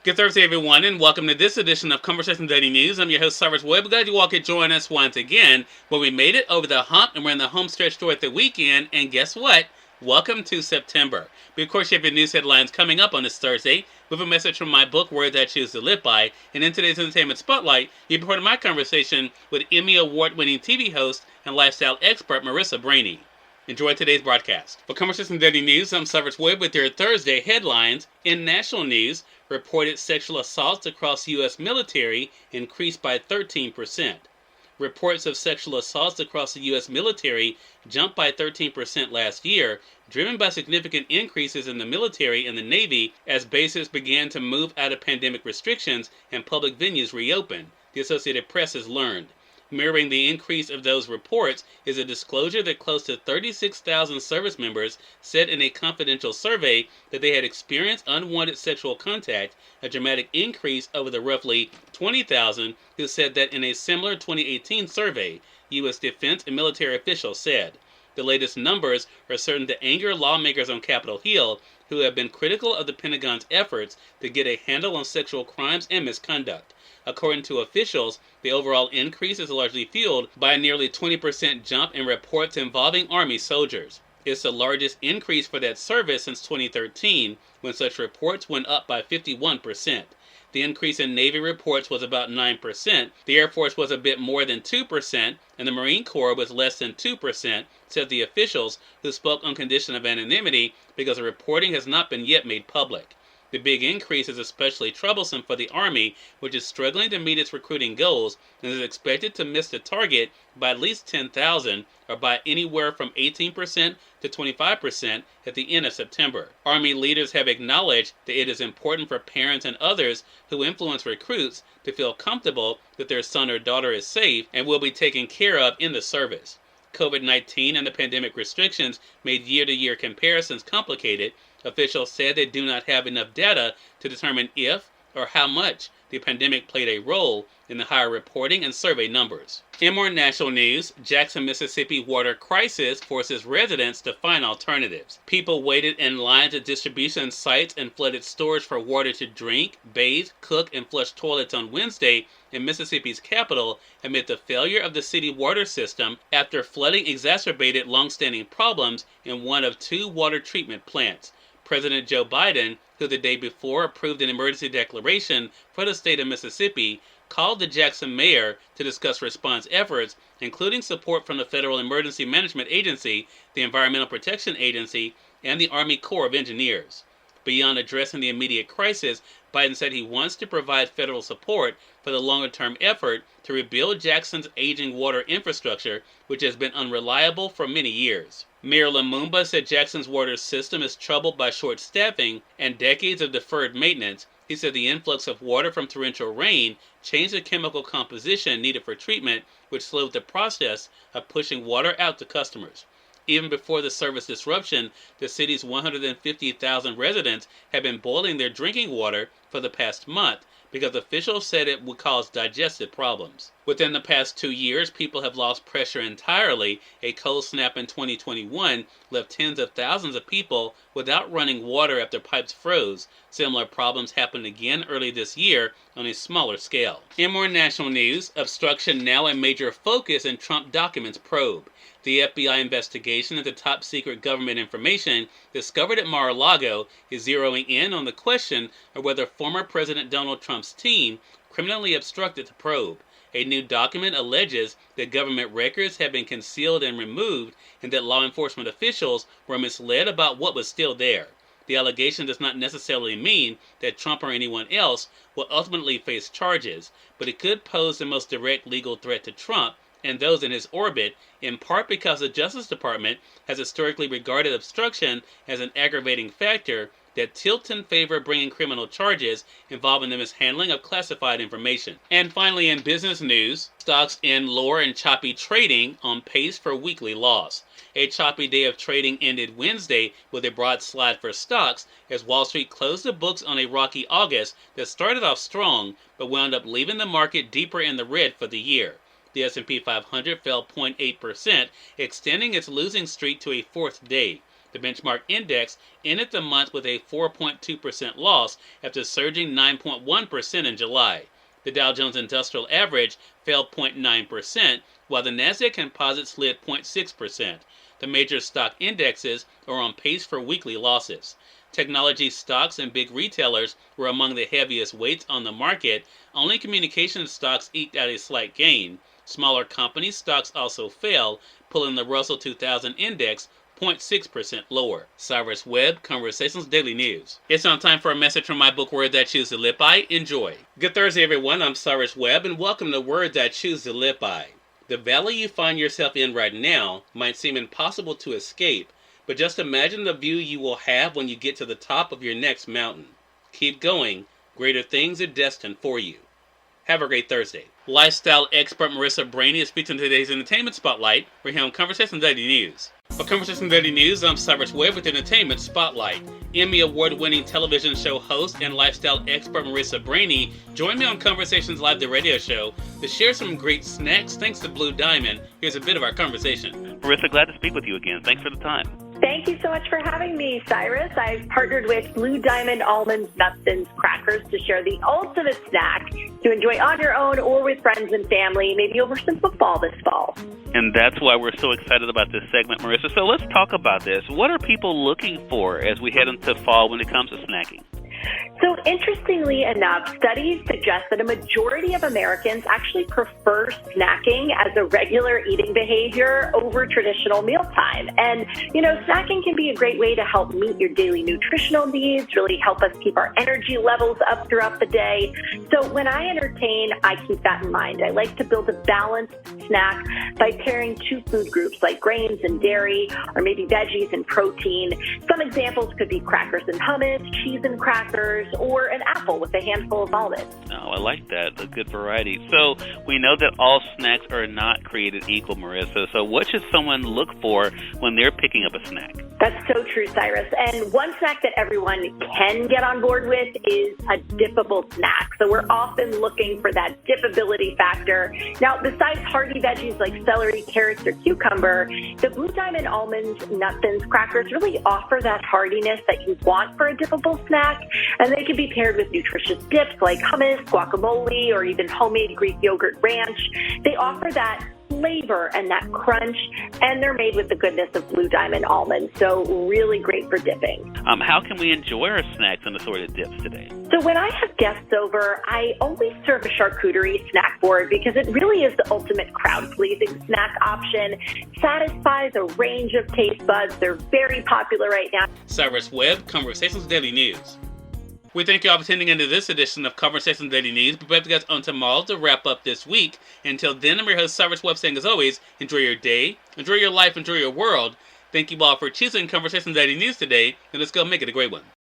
Good Thursday, everyone, and welcome to this edition of Conversation Daily News. I'm your host, Cyrus Webb. Glad you all could join us once again. Well, we made it over the hump, and we're in the home stretch toward the weekend. And guess what? Welcome to September. But of course, you have your news headlines coming up on this Thursday with a message from my book, Words I Choose to Live By. And in today's Entertainment Spotlight, you'll be part of my conversation with Emmy Award-winning TV host and lifestyle expert Marisa Brahney. Enjoy today's broadcast. For Conversation Daily News, I'm Cyrus Webb with your Thursday headlines. In national news, reported sexual assaults across U.S. military increased by 13%. Reports of sexual assaults across the U.S. military jumped by 13% last year, driven by significant increases in the military and the Navy as bases began to move out of pandemic restrictions and public venues reopened, the Associated Press has learned. Mirroring the increase of those reports is a disclosure that close to 36,000 service members said in a confidential survey that they had experienced unwanted sexual contact, a dramatic increase over the roughly 20,000 who said that in a similar 2018 survey, U.S. defense and military officials said. The latest numbers are certain to anger lawmakers on Capitol Hill who have been critical of the Pentagon's efforts to get a handle on sexual crimes and misconduct. According to officials, the overall increase is largely fueled by a nearly 20% jump in reports involving Army soldiers. It's the largest increase for that service since 2013, when such reports went up by 51%. The increase in Navy reports was about 9%, the Air Force was a bit more than 2%, and the Marine Corps was less than 2%, said the officials, who spoke on condition of anonymity because the reporting has not been yet made public. The big increase is especially troublesome for the Army, which is struggling to meet its recruiting goals and is expected to miss the target by at least 10,000, or by anywhere from 18% to 25% at the end of September. Army leaders have acknowledged that it is important for parents and others who influence recruits to feel comfortable that their son or daughter is safe and will be taken care of in the service. COVID-19 and the pandemic restrictions made year-to-year comparisons complicated. Officials said they do not have enough data to determine if or how much the pandemic played a role in the higher reporting and survey numbers. In more national news, Jackson, Mississippi water crisis forces residents to find alternatives. People waited in lines at distribution sites and flooded stores for water to drink, bathe, cook, and flush toilets on Wednesday in Mississippi's capital amid the failure of the city water system after flooding exacerbated long-standing problems in one of two water treatment plants. President Joe Biden, who the day before approved an emergency declaration for the state of Mississippi, called the Jackson mayor to discuss response efforts, including support from the Federal Emergency Management Agency, the Environmental Protection Agency, and the Army Corps of Engineers. Beyond addressing the immediate crisis, Biden said he wants to provide federal support for the longer-term effort to rebuild Jackson's aging water infrastructure, which has been unreliable for many years. Mayor Lumumba said Jackson's water system is troubled by short staffing and decades of deferred maintenance. He said the influx of water from torrential rain changed the chemical composition needed for treatment, which slowed the process of pushing water out to customers. Even before the service disruption, the city's 150,000 residents have been boiling their drinking water for the past month because officials said it would cause digestive problems. Within the past 2 years, people have lost pressure entirely. A cold snap in 2021 left tens of thousands of people without running water after pipes froze. Similar problems happened again early this year on a smaller scale. In more national news, obstruction now a major focus in Trump documents probe. The FBI investigation into top-secret government information discovered at Mar-a-Lago is zeroing in on the question of whether former President Donald Trump's team criminally obstructed the probe. A new document alleges that government records have been concealed and removed and that law enforcement officials were misled about what was still there. The allegation does not necessarily mean that Trump or anyone else will ultimately face charges, but it could pose the most direct legal threat to Trump and those in his orbit, in part because the Justice Department has historically regarded obstruction as an aggravating factor that tilt in favor of bringing criminal charges involving the mishandling of classified information. And finally, in business news, stocks in lower and choppy trading on pace for weekly loss. A choppy day of trading ended Wednesday with a broad slide for stocks as Wall Street closed the books on a rocky August that started off strong but wound up leaving the market deeper in the red for the year. The S&P 500 fell 0.8%, extending its losing streak to a fourth day. The benchmark index ended the month with a 4.2% loss after surging 9.1% in July. The Dow Jones Industrial Average fell 0.9%, while the Nasdaq Composite slid 0.6%. The major stock indexes are on pace for weekly losses. Technology stocks and big retailers were among the heaviest weights on the market. Only communications stocks eked out a slight gain. Smaller company stocks also fell, pulling the Russell 2000 index 0.6% lower. Cyrus Webb, Conversations Daily News. It's now time for a message from my book, Words I Choose to Live By. Enjoy. Good Thursday, everyone. I'm Cyrus Webb, and welcome to Words I Choose to Live By. The valley you find yourself in right now might seem impossible to escape, but just imagine the view you will have when you get to the top of your next mountain. Keep going. Greater things are destined for you. Have a great Thursday. Lifestyle expert Marisa Brahney is featured in today's Entertainment Spotlight. We're here on Conversation Daily News. For Conversation Daily News, I'm Cyrus Webb with Entertainment Spotlight. Emmy Award-winning television show host and lifestyle expert Marisa Brahney joined me on Conversations Live, the radio show, to share some great snacks thanks to Blue Diamond. Here's a bit of our conversation. Marisa, glad to speak with you again. Thanks for the time. Thank you so much for having me, Cyrus. I've partnered with Blue Diamond Almonds, Nuts, and Crackers to share the ultimate snack to enjoy on your own or with friends and family, maybe over some football this fall. And that's why we're so excited about this segment, Marisa. So let's talk about this. What are people looking for as we head into fall when it comes to snacking? So interestingly enough, studies suggest that a majority of Americans actually prefer snacking as a regular eating behavior over traditional mealtime. And, snacking can be a great way to help meet your daily nutritional needs, really help us keep our energy levels up throughout the day. So when I entertain, I keep that in mind. I like to build a balanced snack by pairing two food groups like grains and dairy, or maybe veggies and protein. Some examples could be crackers and hummus, cheese and crackers, or an apple with a handful of almonds. Oh, I like that. A good variety. So we know that all snacks are not created equal, Marisa. So what should someone look for when they're picking up a snack? That's so true, Cyrus. And one snack that everyone can get on board with is a dippable snack. So we're often looking for that dippability factor. Now, besides hearty veggies like celery, carrots, or cucumber, the Blue Diamond Almonds, Nuts, and Crackers really offer that heartiness that you want for a dippable snack. And they can be paired with nutritious dips like hummus, guacamole, or even homemade Greek yogurt ranch. They offer that flavor and that crunch, and they're made with the goodness of Blue Diamond almonds, so really great for dipping. How can we enjoy our snacks and assorted dips today? So when I have guests over, I always serve a charcuterie snack board because it really is the ultimate crowd-pleasing snack option. Satisfies a range of taste buds. They're very popular right now. Cyrus Webb, Conversations Daily News. We thank you all for tuning into this edition of Conversations Daily News. Prepare to get on tomorrow to wrap up this week. Until then, I'm your host, Cyrus Webb, saying as always, enjoy your day, enjoy your life, enjoy your world. Thank you all for choosing Conversations Daily News today, and let's go make it a great one.